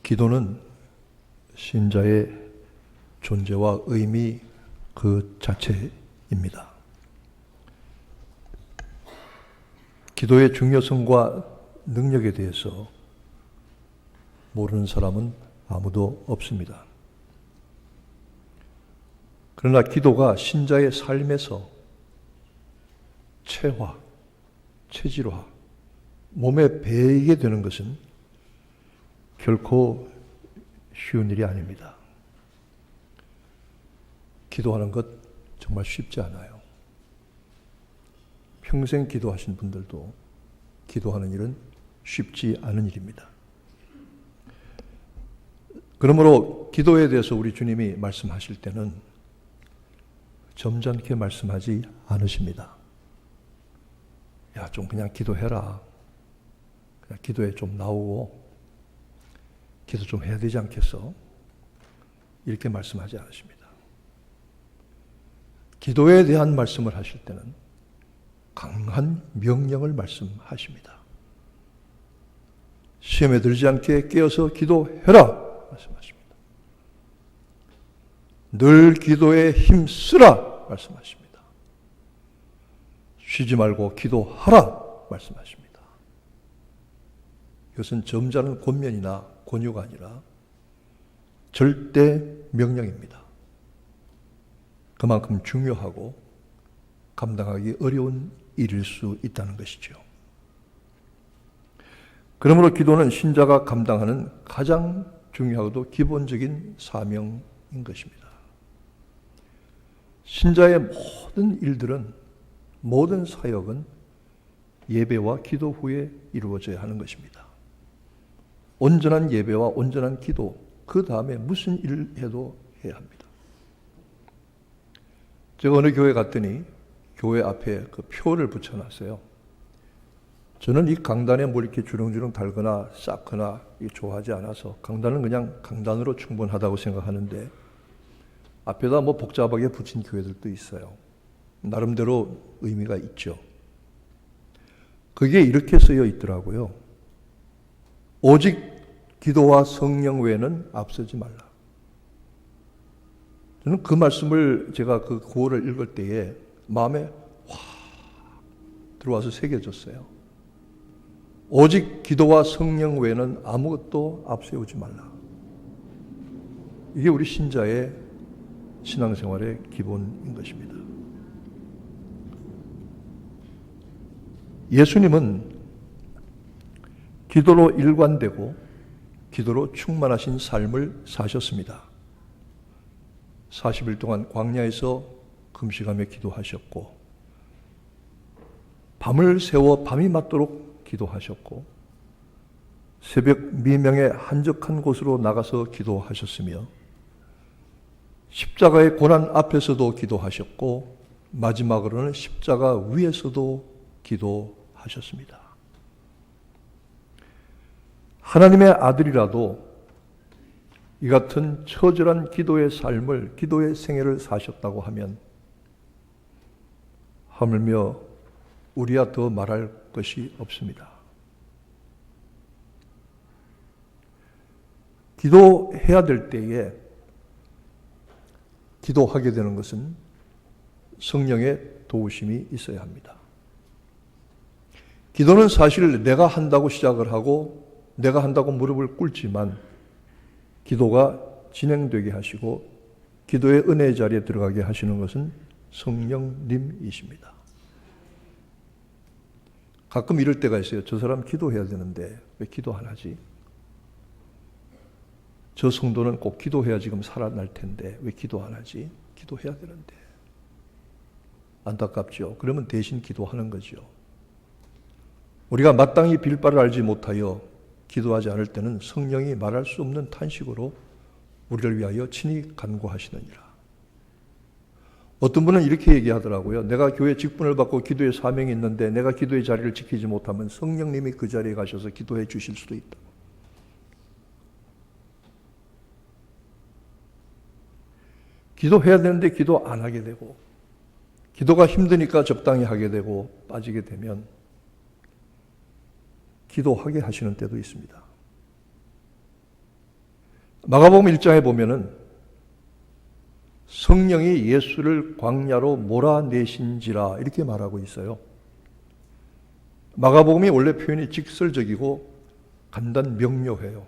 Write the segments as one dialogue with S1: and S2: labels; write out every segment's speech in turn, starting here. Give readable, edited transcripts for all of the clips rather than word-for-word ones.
S1: 기도는 신자의 존재와 의미 그 자체입니다. 기도의 중요성과 능력에 대해서 모르는 사람은 아무도 없습니다. 그러나 기도가 신자의 삶에서 체화, 체질화, 몸에 배이게 되는 것은 결코 쉬운 일이 아닙니다. 기도하는 것 정말 쉽지 않아요. 평생 기도하신 분들도 기도하는 일은 쉽지 않은 일입니다. 그러므로 기도에 대해서 우리 주님이 말씀하실 때는 점잖게 말씀하지 않으십니다. 야, 좀 그냥 기도해라. 그냥 기도에 좀 나오고 기도 좀 해야 되지 않겠어? 이렇게 말씀하지 않으십니다. 기도에 대한 말씀을 하실 때는 강한 명령을 말씀하십니다. 시험에 들지 않게 깨어서 기도해라 말씀하십니다. 늘 기도에 힘쓰라 말씀하십니다. 쉬지 말고 기도하라 말씀하십니다. 이것은 점잖은 권면이나 권유가 아니라 절대 명령입니다. 그만큼 중요하고 감당하기 어려운 일일 수 있다는 것이죠. 그러므로 기도는 신자가 감당하는 가장 중요하고도 기본적인 사명인 것입니다. 신자의 모든 일들은, 모든 사역은 예배와 기도 후에 이루어져야 하는 것입니다. 온전한 예배와 온전한 기도, 그 다음에 무슨 일을 해도 해야 합니다. 제가 어느 교회 갔더니 교회 앞에 그 표를 붙여놨어요. 저는 이 강단에 뭐 이렇게 주렁주렁 달거나 쌓거나 좋아하지 않아서 강단은 그냥 강단으로 충분하다고 생각하는데 앞에다 뭐 복잡하게 붙인 교회들도 있어요. 나름대로 의미가 있죠. 그게 이렇게 쓰여 있더라고요. 오직 기도와 성령 외에는 앞서지 말라. 저는 그 말씀을 제가 그 구호를 읽을 때에 마음에 확 들어와서 새겨졌어요. 오직 기도와 성령 외에는 아무것도 앞세우지 말라. 이게 우리 신자의 신앙생활의 기본인 것입니다. 예수님은 기도로 일관되고 기도로 충만하신 삶을 사셨습니다. 40일 동안 광야에서 금식하며 기도하셨고 밤을 새워 밤이 맞도록 기도하셨고 새벽 미명에 한적한 곳으로 나가서 기도하셨으며 십자가의 고난 앞에서도 기도하셨고 마지막으로는 십자가 위에서도 기도하셨습니다. 하나님의 아들이라도 이 같은 처절한 기도의 삶을, 기도의 생애를 사셨다고 하면 하물며 우리야 더 말할 것이 없습니다. 기도해야 될 때에 기도하게 되는 것은 성령의 도우심이 있어야 합니다. 기도는 사실 내가 한다고 시작을 하고 내가 한다고 무릎을 꿇지만 기도가 진행되게 하시고 기도의 은혜의 자리에 들어가게 하시는 것은 성령님이십니다. 가끔 이럴 때가 있어요. 저 사람 기도해야 되는데 왜 기도 안 하지? 저 성도는 꼭 기도해야 지금 살아날 텐데 왜 기도 안 하지? 기도해야 되는데. 안타깝죠. 그러면 대신 기도하는 거죠. 우리가 마땅히 빌 바를 알지 못하여 기도하지 않을 때는 성령이 말할 수 없는 탄식으로 우리를 위하여 친히 간구하시느니라. 어떤 분은 이렇게 얘기하더라고요. 내가 교회 직분을 받고 기도의 사명이 있는데 내가 기도의 자리를 지키지 못하면 성령님이 그 자리에 가셔서 기도해 주실 수도 있다. 기도해야 되는데 기도 안 하게 되고 기도가 힘드니까 적당히 하게 되고 빠지게 되면 기도하게 하시는 때도 있습니다. 마가복음 1장에 보면은 성령이 예수를 광야로 몰아내신지라 이렇게 말하고 있어요. 마가복음이 원래 표현이 직설적이고 간단 명료해요.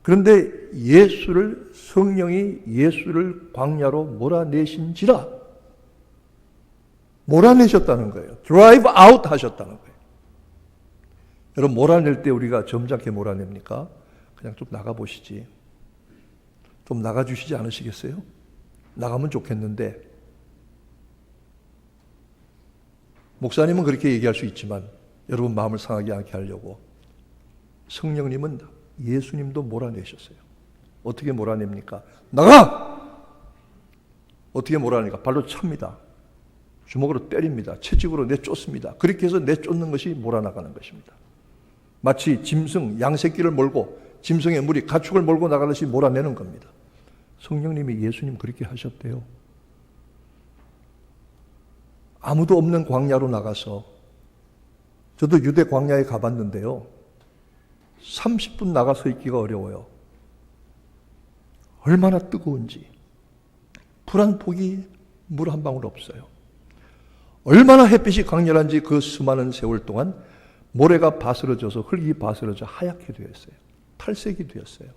S1: 그런데 성령이 예수를 광야로 몰아내신지라 몰아내셨다는 거예요. 드라이브 아웃 하셨다는 거예요. 여러분, 몰아낼 때 우리가 점잖게 몰아냅니까? 그냥 좀 나가보시지. 좀 나가주시지 않으시겠어요? 나가면 좋겠는데, 목사님은 그렇게 얘기할 수 있지만 여러분 마음을 상하게 않게 하려고 성령님은 예수님도 몰아내셨어요. 어떻게 몰아냅니까? 나가! 어떻게 몰아내니까? 발로 찹니다. 주먹으로 때립니다. 채찍으로 내쫓습니다. 그렇게 해서 내쫓는 것이 몰아나가는 것입니다. 마치 짐승, 양새끼를 몰고 짐승의 무리, 가축을 몰고 나가듯이 몰아내는 겁니다. 성령님이 예수님 그렇게 하셨대요. 아무도 없는 광야로 나가서, 저도 유대 광야에 가봤는데요. 30분 나가서 있기가 어려워요. 얼마나 뜨거운지. 불 한 폭이 물 한 방울 없어요. 얼마나 햇빛이 강렬한지 그 수많은 세월 동안 모래가 바스러져서 흙이 바스러져 하얗게 되었어요. 탈색이 되었어요.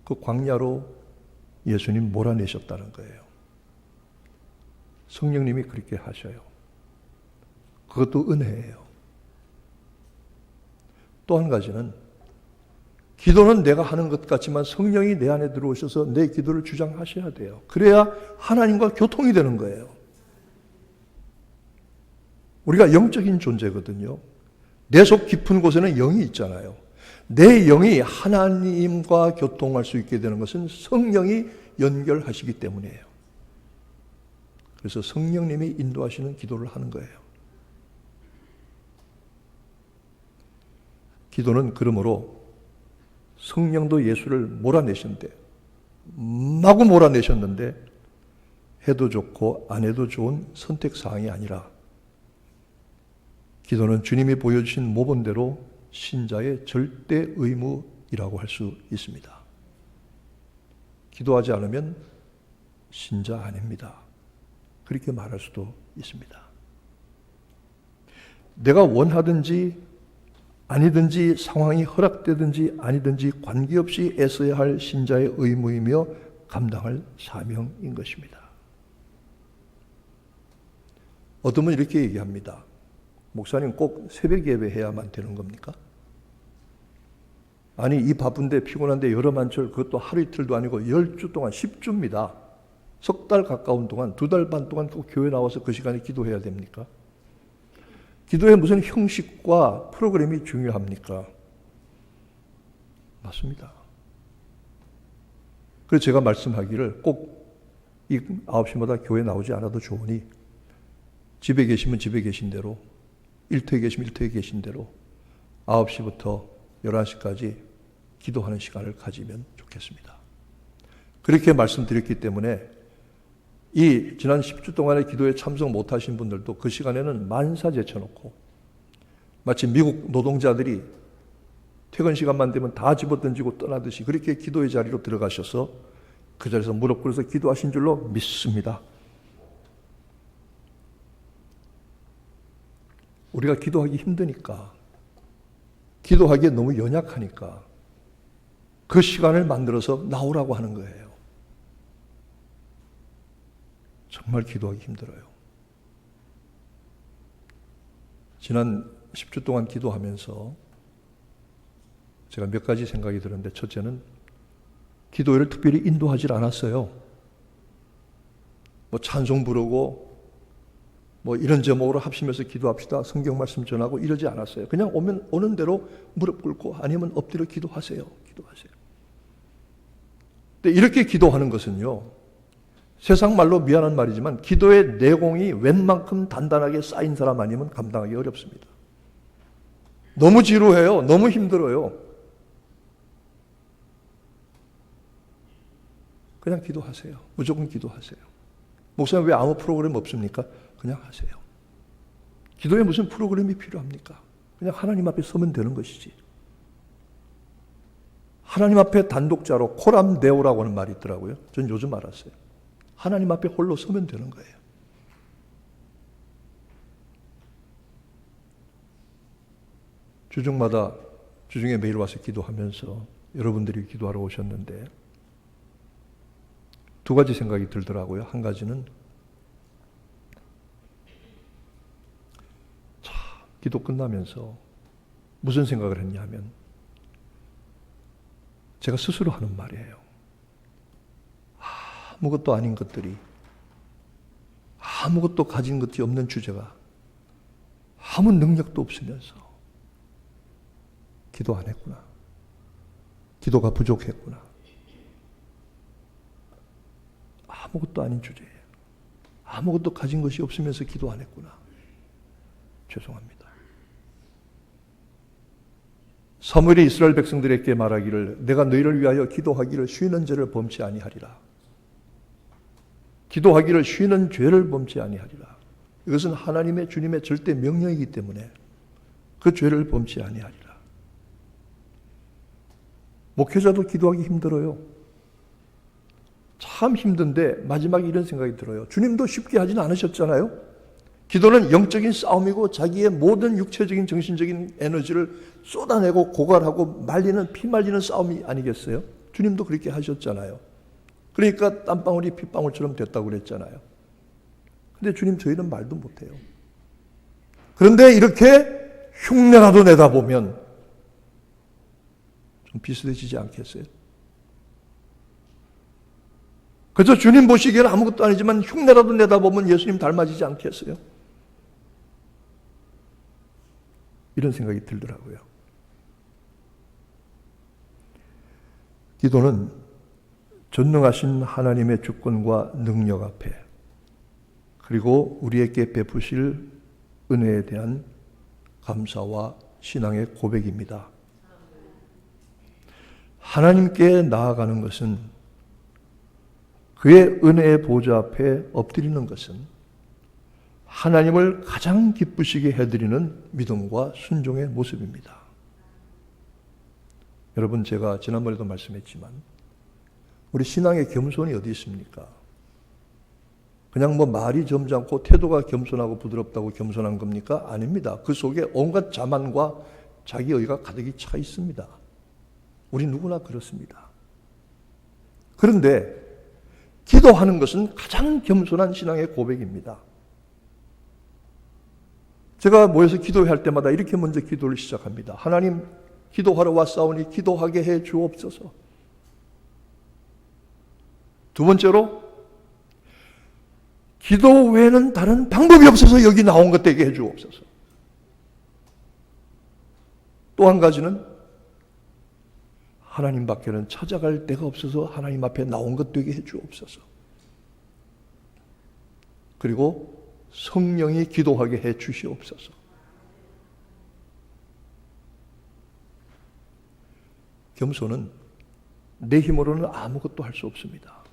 S1: 그 광야로 예수님 몰아내셨다는 거예요. 성령님이 그렇게 하셔요. 그것도 은혜예요. 또 한 가지는, 기도는 내가 하는 것 같지만 성령이 내 안에 들어오셔서 내 기도를 주장하셔야 돼요. 그래야 하나님과 교통이 되는 거예요. 우리가 영적인 존재거든요. 내 속 깊은 곳에는 영이 있잖아요. 내 영이 하나님과 교통할 수 있게 되는 것은 성령이 연결하시기 때문이에요. 그래서 성령님이 인도하시는 기도를 하는 거예요. 기도는 그러므로 성령도 예수를 몰아내셨는데, 마구 몰아내셨는데 해도 좋고 안 해도 좋은 선택사항이 아니라, 기도는 주님이 보여주신 모본대로 신자의 절대 의무이라고 할 수 있습니다. 기도하지 않으면 신자 아닙니다. 그렇게 말할 수도 있습니다. 내가 원하든지 아니든지, 상황이 허락되든지 아니든지 관계없이 애써야 할 신자의 의무이며 감당할 사명인 것입니다. 어떤 분은 이렇게 얘기합니다. 목사님, 꼭 새벽 예배 해야만 되는 겁니까? 아니, 이 바쁜데 피곤한데 여러 만철, 그것도 하루 이틀도 아니고 10주 동안, 10주입니다. 석 달 가까운 동안, 2달 반 동안 꼭 교회 나와서 그 시간에 기도해야 됩니까? 기도에 무슨 형식과 프로그램이 중요합니까? 맞습니다. 그래서 제가 말씀하기를, 꼭 이 9시마다 교회 나오지 않아도 좋으니 집에 계시면 집에 계신 대로, 일터에 계시면 일터에 계신 대로 9시부터 11시까지 기도하는 시간을 가지면 좋겠습니다. 그렇게 말씀드렸기 때문에 이 지난 10주 동안의 기도에 참석 못하신 분들도 그 시간에는 만사 제쳐놓고, 마치 미국 노동자들이 퇴근 시간만 되면 다 집어던지고 떠나듯이 그렇게 기도의 자리로 들어가셔서 그 자리에서 무릎 꿇어서 기도하신 줄로 믿습니다. 우리가 기도하기 힘드니까, 기도하기에 너무 연약하니까 그 시간을 만들어서 나오라고 하는 거예요. 정말 기도하기 힘들어요. 지난 10주 동안 기도하면서 제가 몇 가지 생각이 들었는데, 첫째는 기도회를 특별히 인도하지 않았어요. 뭐 찬송 부르고 뭐 이런 제목으로 합심해서 기도합시다, 성경 말씀 전하고 이러지 않았어요. 그냥 오는 대로 무릎 꿇고 아니면 엎드려 기도하세요. 기도하세요. 근데 이렇게 기도하는 것은요, 세상 말로 미안한 말이지만 기도의 내공이 웬만큼 단단하게 쌓인 사람 아니면 감당하기 어렵습니다. 너무 지루해요. 너무 힘들어요. 그냥 기도하세요. 무조건 기도하세요. 목사님, 왜 아무 프로그램 없습니까? 그냥 하세요. 기도에 무슨 프로그램이 필요합니까? 그냥 하나님 앞에 서면 되는 것이지. 하나님 앞에 단독자로 코람 데오라고 하는 말이 있더라고요. 전 요즘 알았어요. 하나님 앞에 홀로 서면 되는 거예요. 주중에 매일 와서 기도하면서 여러분들이 기도하러 오셨는데 두 가지 생각이 들더라고요. 한 가지는 기도 끝나면서 무슨 생각을 했냐면 제가 스스로 하는 말이에요. 아무것도 아닌 것들이, 아무것도 가진 것이 없는 주제가 아무 능력도 없으면서 기도 안 했구나. 기도가 부족했구나. 아무것도 아닌 주제에 아무것도 가진 것이 없으면서 기도 안 했구나. 죄송합니다. 사무엘이 이스라엘 백성들에게 말하기를 내가 너희를 위하여 기도하기를 쉬는 죄를 범치 아니하리라. 기도하기를 쉬는 죄를 범치 아니하리라. 이것은 하나님의 주님의 절대 명령이기 때문에 그 죄를 범치 아니하리라. 목회자도 기도하기 힘들어요. 참 힘든데 마지막에 이런 생각이 들어요. 주님도 쉽게 하진 않으셨잖아요. 기도는 영적인 싸움이고 자기의 모든 육체적인 정신적인 에너지를 쏟아내고 고갈하고 말리는 피 말리는 싸움이 아니겠어요? 주님도 그렇게 하셨잖아요. 그러니까 땀방울이 핏방울처럼 됐다고 그랬잖아요. 근데 주님 저희는 말도 못해요. 그런데 이렇게 흉내라도 내다 보면 좀 비슷해지지 않겠어요? 그저 주님 보시기에는 아무것도 아니지만 흉내라도 내다 보면 예수님 닮아지지 않겠어요? 이런 생각이 들더라고요. 기도는 전능하신 하나님의 주권과 능력 앞에 그리고 우리에게 베푸실 은혜에 대한 감사와 신앙의 고백입니다. 하나님께 나아가는 것은 그의 은혜의 보좌 앞에 엎드리는 것은 하나님을 가장 기쁘시게 해드리는 믿음과 순종의 모습입니다. 여러분, 제가 지난번에도 말씀했지만 우리 신앙의 겸손이 어디 있습니까? 그냥 말이 점잖고 태도가 겸손하고 부드럽다고 겸손한 겁니까? 아닙니다. 그 속에 온갖 자만과 자기의가 가득히 차 있습니다. 우리 누구나 그렇습니다. 그런데 기도하는 것은 가장 겸손한 신앙의 고백입니다. 제가 모여서 기도할 때마다 이렇게 먼저 기도를 시작합니다. 하나님, 기도하러 왔사오니 기도하게 해 주옵소서. 두 번째로, 기도 외에는 다른 방법이 없어서 여기 나온 것 되게 해 주옵소서. 또 한 가지는, 하나님 밖에는 찾아갈 데가 없어서 하나님 앞에 나온 것 되게 해 주옵소서. 그리고 성령이 기도하게 해 주시옵소서. 겸손은 내 힘으로는 아무것도 할 수 없습니다.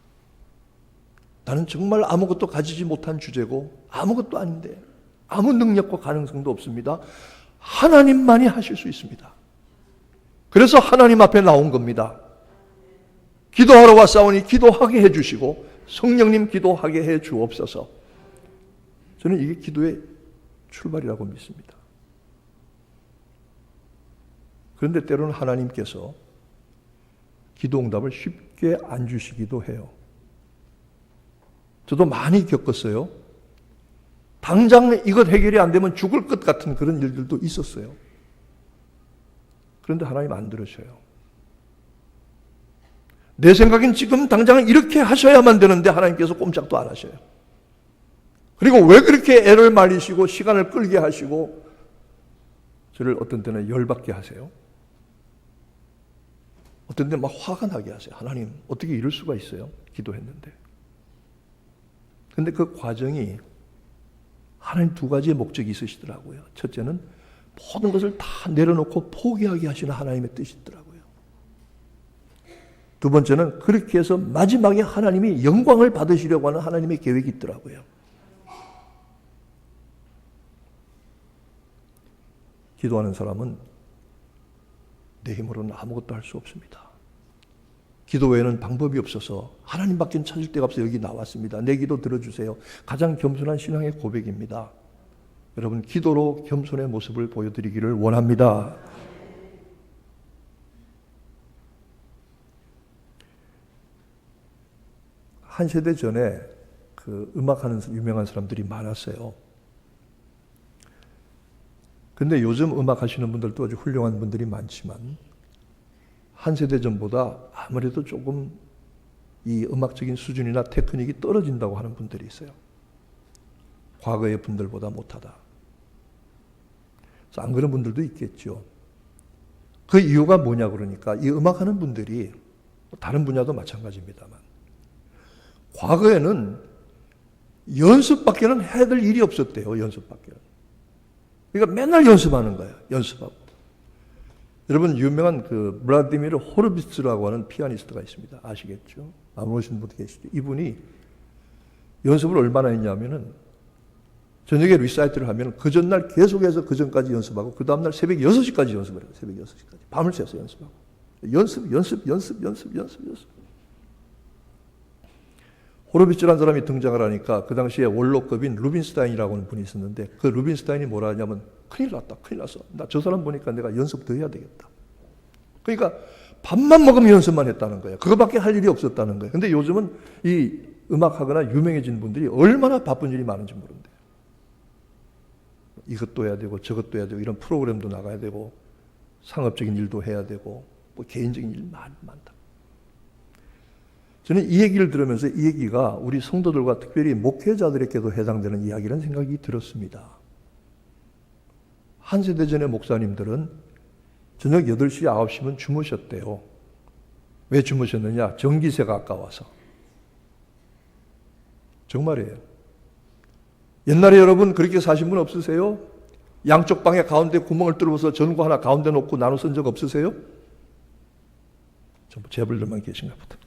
S1: 나는 정말 아무것도 가지지 못한 주제고 아무것도 아닌데 아무 능력과 가능성도 없습니다. 하나님만이 하실 수 있습니다. 그래서 하나님 앞에 나온 겁니다. 기도하러 왔사오니 기도하게 해 주시고 성령님 기도하게 해 주옵소서. 저는 이게 기도의 출발이라고 믿습니다. 그런데 때로는 하나님께서 기도 응답을 쉽게 안 주시기도 해요. 저도 많이 겪었어요. 당장 이것 해결이 안 되면 죽을 것 같은 그런 일들도 있었어요. 그런데 하나님 안 들으셔요. 내 생각엔 지금 당장 이렇게 하셔야만 되는데 하나님께서 꼼짝도 안 하셔요. 그리고 왜 그렇게 애를 말리시고 시간을 끌게 하시고 저를 어떤 때는 열받게 하세요? 어떤 때는 막 화가 나게 하세요. 하나님, 어떻게 이럴 수가 있어요? 기도했는데. 근데 그 과정이 하나님 두 가지의 목적이 있으시더라고요. 첫째는 모든 것을 다 내려놓고 포기하게 하시는 하나님의 뜻이더라고요. 두 번째는 그렇게 해서 마지막에 하나님이 영광을 받으시려고 하는 하나님의 계획이 있더라고요. 기도하는 사람은 내 힘으로는 아무것도 할 수 없습니다. 기도 외에는 방법이 없어서 하나님밖에 찾을 데가 없어 여기 나왔습니다. 내 기도 들어주세요. 가장 겸손한 신앙의 고백입니다. 여러분, 기도로 겸손의 모습을 보여드리기를 원합니다. 한 세대 전에 그 음악하는 유명한 사람들이 많았어요. 근데 요즘 음악하시는 분들도 아주 훌륭한 분들이 많지만 한 세대 전보다 아무래도 조금 이 음악적인 수준이나 테크닉이 떨어진다고 하는 분들이 있어요. 과거의 분들보다 못하다. 안 그런 분들도 있겠죠. 그 이유가 뭐냐 그러니까 이 음악하는 분들이 다른 분야도 마찬가지입니다만 과거에는 연습밖에는 해야 될 일이 없었대요. 연습밖에는. 그러니까 맨날 연습하는 거예요. 연습하고. 여러분 유명한 그 블라디미르 호르비츠라고 하는 피아니스트가 있습니다. 아시겠죠? 안 오신 분도 계시죠? 이분이 연습을 얼마나 했냐면은 저녁에 리사이트를 하면 그 전날 계속해서 그 전까지 연습하고 그 다음날 새벽 6시까지 연습을 해요. 새벽 6시까지. 밤을 새서 연습하고. 연습. 호르비츠라는 사람이 등장을 하니까 그 당시에 원로급인 루빈스타인이라고 하는 분이 있었는데 그 루빈스타인이 뭐라 하냐면 큰일 났다. 큰일 났어. 나 저 사람 보니까 내가 연습 더 해야 되겠다. 그러니까 밥만 먹으면 연습만 했다는 거예요. 그거밖에 할 일이 없었다는 거예요. 근데 요즘은 이 음악하거나 유명해진 분들이 얼마나 바쁜 일이 많은지 모른대요. 이것도 해야 되고 저것도 해야 되고 이런 프로그램도 나가야 되고 상업적인 일도 해야 되고 뭐 개인적인 일 많다. 저는 이 얘기를 들으면서 이 얘기가 우리 성도들과 특별히 목회자들에게도 해당되는 이야기라는 생각이 들었습니다. 한 세대 전의 목사님들은 저녁 8시, 9시면 주무셨대요. 왜 주무셨느냐? 전기세가 아까워서. 정말이에요. 옛날에 여러분 그렇게 사신 분 없으세요? 양쪽 방에 가운데 구멍을 뚫어서 전구 하나 가운데 놓고 나눠 쓴 적 없으세요? 전부 재벌들만 계신가 보다.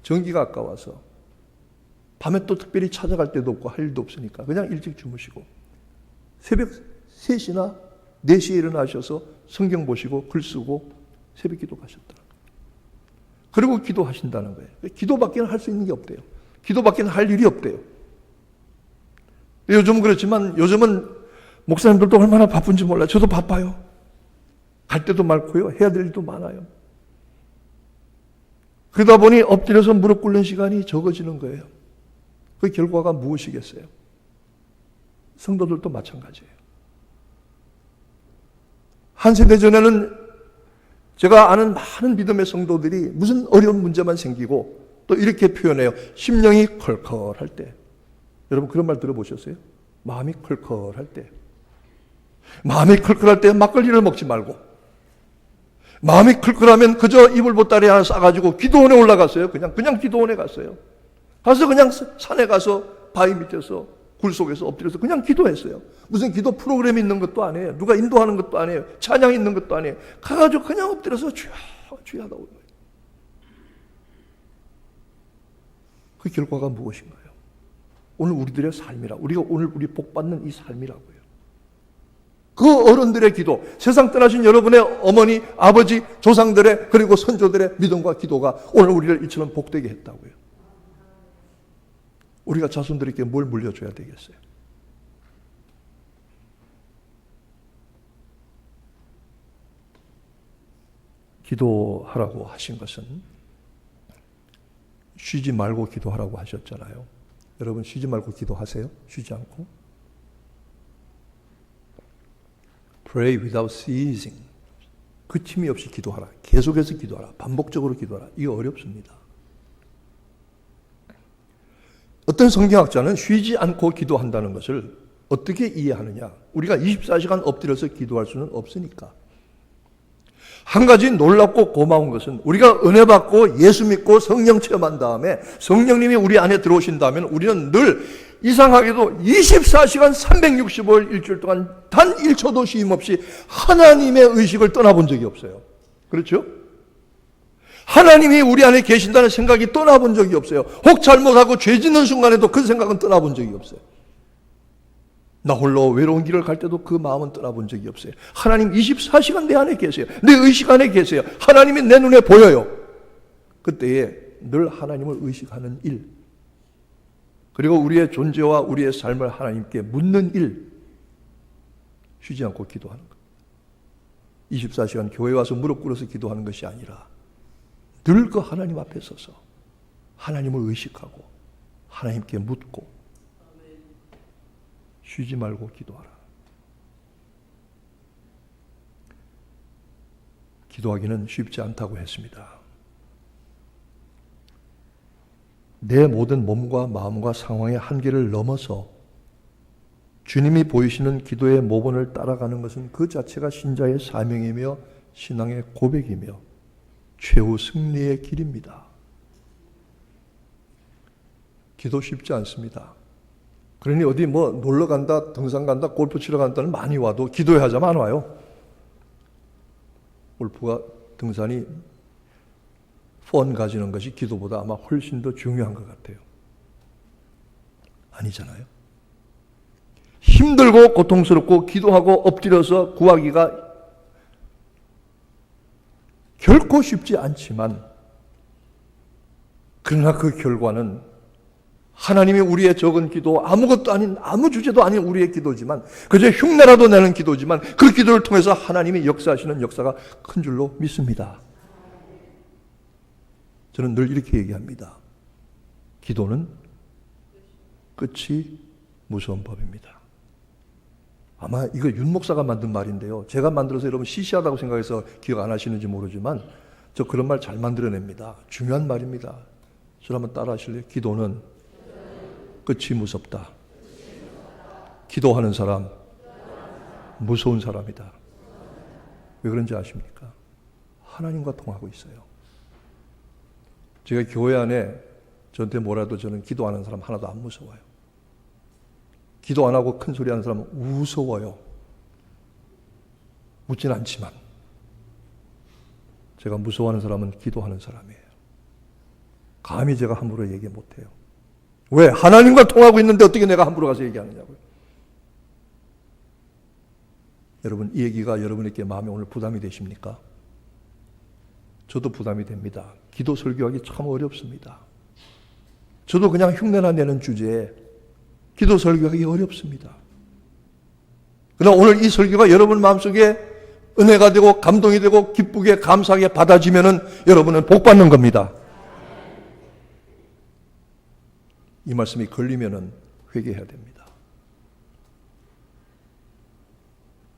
S1: 전기가 아까워서 밤에 또 특별히 찾아갈 데도 없고 할 일도 없으니까 그냥 일찍 주무시고 새벽 3시나 4시에 일어나셔서 성경 보시고 글 쓰고 새벽 기도 가셨다. 그리고 기도하신다는 거예요. 기도밖에는 할 수 있는 게 없대요. 기도밖에는 할 일이 없대요. 요즘은 그렇지만 요즘은 목사님들도 얼마나 바쁜지 몰라요. 저도 바빠요. 갈 데도 많고요. 해야 될 일도 많아요. 그러다 보니 엎드려서 무릎 꿇는 시간이 적어지는 거예요. 그 결과가 무엇이겠어요? 성도들도 마찬가지예요. 한 세대 전에는 제가 아는 많은 믿음의 성도들이 무슨 어려운 문제만 생기고 또 이렇게 표현해요. 심령이 컬컬할 때. 여러분 그런 말 들어보셨어요? 마음이 컬컬할 때. 마음이 컬컬할 때 막걸리를 먹지 말고 마음이 컬컬하면 그저 이불 보따리 하나 싸가지고 기도원에 올라갔어요. 그냥 기도원에 갔어요. 가서 그냥 산에 가서 바위 밑에서 굴 속에서 엎드려서 그냥 기도했어요. 무슨 기도 프로그램이 있는 것도 아니에요. 누가 인도하는 것도 아니에요. 찬양이 있는 것도 아니에요. 가가지고 그냥 엎드려서 주야 하다 오는 거예요. 그 결과가 무엇인가요? 오늘 우리들의 삶이라 우리가 오늘 우리 복받는 이 삶이라고요. 그 어른들의 기도, 세상 떠나신 여러분의 어머니, 아버지, 조상들의 그리고 선조들의 믿음과 기도가 오늘 우리를 이처럼 복되게 했다고요. 우리가 자손들에게 뭘 물려줘야 되겠어요? 기도하라고 하신 것은 쉬지 말고 기도하라고 하셨잖아요. 여러분 쉬지 말고 기도하세요? 쉬지 않고. Pray without ceasing. 그침이 없이 기도하라. 계속해서 기도하라. 반복적으로 기도하라. 이거 어렵습니다. 어떤 성경학자는 쉬지 않고 기도한다는 것을 어떻게 이해하느냐. 우리가 24시간 엎드려서 기도할 수는 없으니까. 한 가지 놀랍고 고마운 것은 우리가 은혜 받고 예수 믿고 성령 체험한 다음에 성령님이 우리 안에 들어오신다면 우리는 늘 이상하게도 24시간 365일 일주일 동안 단 1초도 쉼 없이 하나님의 의식을 떠나본 적이 없어요. 그렇죠? 하나님이 우리 안에 계신다는 생각이 떠나본 적이 없어요. 혹 잘못하고 죄 짓는 순간에도 그 생각은 떠나본 적이 없어요. 나 홀로 외로운 길을 갈 때도 그 마음은 떠나본 적이 없어요. 하나님 24시간 내 안에 계세요. 내 의식 안에 계세요. 하나님이 내 눈에 보여요. 그때에 늘 하나님을 의식하는 일, 그리고 우리의 존재와 우리의 삶을 하나님께 묻는 일, 쉬지 않고 기도하는 것. 24시간 교회 와서 무릎 꿇어서 기도하는 것이 아니라 늘 그 하나님 앞에 서서 하나님을 의식하고 하나님께 묻고 쉬지 말고 기도하라. 기도하기는 쉽지 않다고 했습니다. 내 모든 몸과 마음과 상황의 한계를 넘어서 주님이 보이시는 기도의 모본을 따라가는 것은 그 자체가 신자의 사명이며 신앙의 고백이며 최후 승리의 길입니다. 기도 쉽지 않습니다. 그러니 어디 놀러 간다, 등산 간다, 골프 치러 간다는 많이 와도 기도해야 하자면 안 와요. 골프가 등산이 펀 가지는 것이 기도보다 아마 훨씬 더 중요한 것 같아요. 아니잖아요. 힘들고 고통스럽고 기도하고 엎드려서 구하기가 결코 쉽지 않지만, 그러나 그 결과는 하나님이 우리의 적은 기도, 아무것도 아닌, 아무 주제도 아닌 우리의 기도지만, 그저 흉내라도 내는 기도지만 그 기도를 통해서 하나님이 역사하시는 역사가 큰 줄로 믿습니다. 저는 늘 이렇게 얘기합니다. 기도는 끝이 무서운 법입니다. 아마 이거 윤 목사가 만든 말인데요. 제가 만들어서 여러분 시시하다고 생각해서 기억 안 하시는지 모르지만 저 그런 말 잘 만들어냅니다. 중요한 말입니다. 저 한번 따라 하실래요? 기도는 끝이 무섭다. 기도하는 사람 무서운 사람이다. 왜 그런지 아십니까? 하나님과 통하고 있어요. 제가 교회 안에 저한테 뭐라도 저는 기도하는 사람 하나도 안 무서워요. 기도 안 하고 큰 소리 하는 사람은 무서워요. 묻진 않지만 제가 무서워하는 사람은 기도하는 사람이에요. 감히 제가 함부로 얘기 못해요. 왜? 하나님과 통하고 있는데 어떻게 내가 함부로 가서 얘기하느냐고요. 여러분, 이 얘기가 여러분에게 마음에 오늘 부담이 되십니까? 저도 부담이 됩니다. 기도 설교하기 참 어렵습니다. 저도 그냥 흉내나 내는 주제에 기도 설교하기 어렵습니다. 그러나 오늘 이 설교가 여러분 마음속에 은혜가 되고 감동이 되고 기쁘게 감사하게 받아지면은 여러분은 복 받는 겁니다. 이 말씀이 걸리면은 회개해야 됩니다.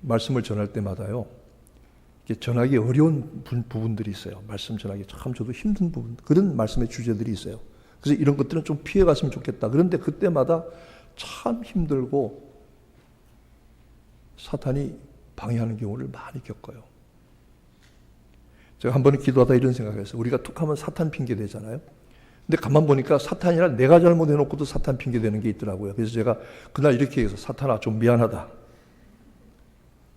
S1: 말씀을 전할 때마다요, 전하기 어려운 부분들이 있어요. 말씀 전하기 참 저도 힘든 부분, 그런 말씀의 주제들이 있어요. 그래서 이런 것들은 좀 피해갔으면 좋겠다. 그런데 그때마다 참 힘들고 사탄이 방해하는 경우를 많이 겪어요. 제가 한 번은 기도하다 이런 생각을 했어요. 우리가 툭 하면 사탄 핑계 대잖아요. 근데 가만 보니까 사탄이라 내가 잘못해놓고도 사탄 핑계 대는 게 있더라고요. 그래서 제가 그날 이렇게 해서 사탄아 좀 미안하다.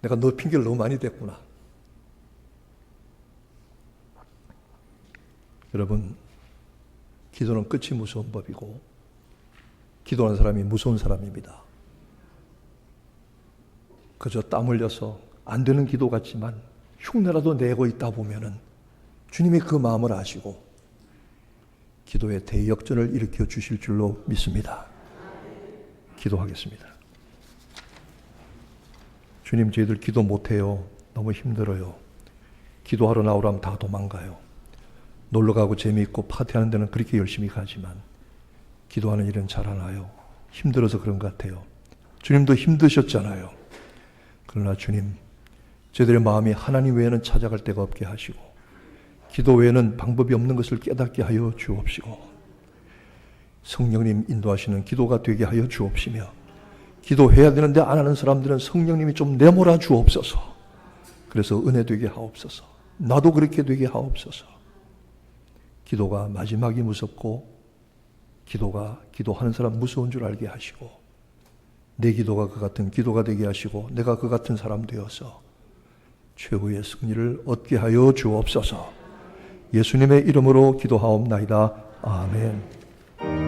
S1: 내가 너 핑계를 너무 많이 댔구나. 여러분, 기도는 끝이 무서운 법이고 기도하는 사람이 무서운 사람입니다. 그저 땀 흘려서 안 되는 기도 같지만 흉내라도 내고 있다 보면은 주님이 그 마음을 아시고 기도의 대역전을 일으켜 주실 줄로 믿습니다. 기도하겠습니다. 주님, 저희들 기도 못해요. 너무 힘들어요. 기도하러 나오라면 다 도망가요. 놀러가고 재미있고 파티하는 데는 그렇게 열심히 가지만 기도하는 일은 잘 안 와요. 힘들어서 그런 것 같아요. 주님도 힘드셨잖아요. 그러나 주님, 저희들의 마음이 하나님 외에는 찾아갈 데가 없게 하시고 기도 외에는 방법이 없는 것을 깨닫게 하여 주옵시고 성령님 인도하시는 기도가 되게 하여 주옵시며 기도해야 되는데 안 하는 사람들은 성령님이 좀 내몰아 주옵소서. 그래서 은혜 되게 하옵소서. 나도 그렇게 되게 하옵소서. 기도가 마지막이 무섭고 기도가 기도하는 사람 무서운 줄 알게 하시고 내 기도가 그 같은 기도가 되게 하시고 내가 그 같은 사람 되어서 최후의 승리를 얻게 하여 주옵소서. 예수님의 이름으로 기도하옵나이다. 아멘.